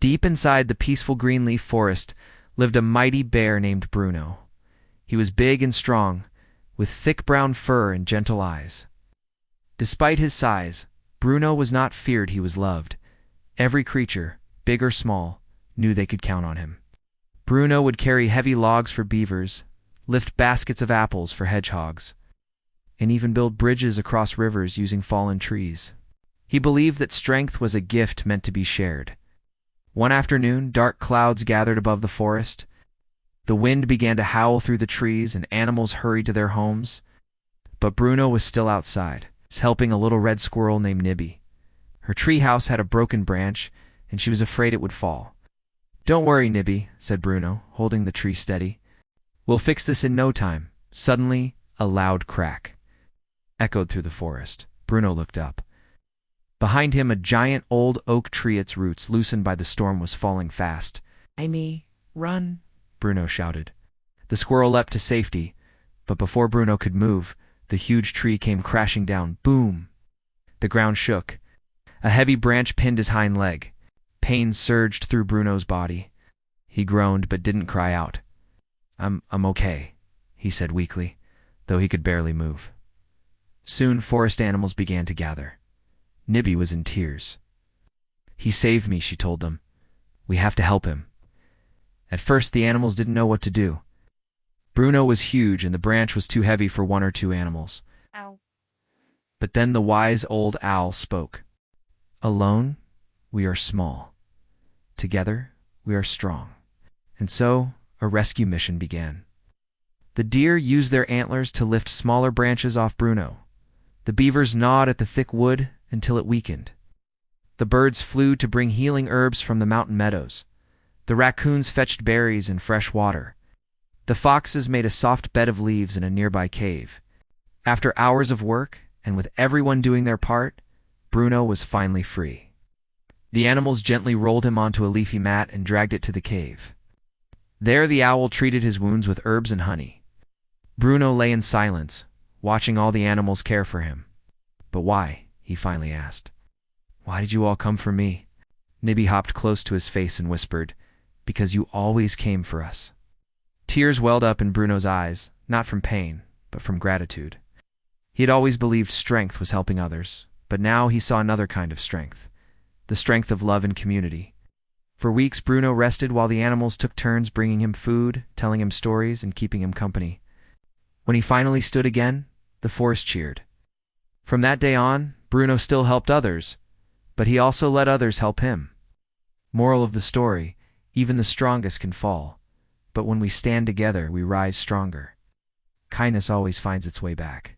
Deep inside the peaceful green leaf forest lived a mighty bear named Bruno. He was big and strong, with thick brown fur and gentle eyes. Despite his size, Bruno was not feared, he was loved. Every creature, big or small, knew they could count on him. Bruno would carry heavy logs for beavers, lift baskets of apples for hedgehogs, and even build bridges across rivers using fallen trees. He believed that strength was a gift meant to be shared. One afternoon, dark clouds gathered above the forest. The wind began to howl through the trees and animals hurried to their homes. But Bruno was still outside, helping a little red squirrel named Nibby. Her treehouse had a broken branch, and she was afraid it would fall. "Don't worry, Nibby," said Bruno, holding the tree steady. "We'll fix this in no time." Suddenly, a loud crack echoed through the forest. Bruno looked up. Behind him, a giant old oak tree, its roots loosened by the storm, was falling fast. "Amy, run!" Bruno shouted. The squirrel leapt to safety, but before Bruno could move, the huge tree came crashing down. Boom! The ground shook. A heavy branch pinned his hind leg. Pain surged through Bruno's body. He groaned but didn't cry out. I'm okay," he said weakly, though he could barely move. Soon forest animals began to gather. Nibby was in tears. "He saved me," she told them. "We have to help him." At first the animals didn't know what to do. Bruno was huge and the branch was too heavy for one or two animals. Ow. But then the wise old owl spoke. "Alone, we are small. Together, we are strong." And so, a rescue mission began. The deer used their antlers to lift smaller branches off Bruno. The beavers gnawed at the thick wood until it weakened. The birds flew to bring healing herbs from the mountain meadows. The raccoons fetched berries and fresh water. The foxes made a soft bed of leaves in a nearby cave. After hours of work, and with everyone doing their part, Bruno was finally free. The animals gently rolled him onto a leafy mat and dragged it to the cave. There the owl treated his wounds with herbs and honey. Bruno lay in silence, watching all the animals care for him. "But why?" he finally asked. "Why did you all come for me?" Nibby hopped close to his face and whispered, "Because you always came for us." Tears welled up in Bruno's eyes, not from pain, but from gratitude. He had always believed strength was helping others, but now he saw another kind of strength, the strength of love and community. For weeks Bruno rested while the animals took turns bringing him food, telling him stories, and keeping him company. When he finally stood again, the forest cheered. From that day on, Bruno still helped others, but he also let others help him. Moral of the story: even the strongest can fall, but when we stand together, we rise stronger. Kindness always finds its way back.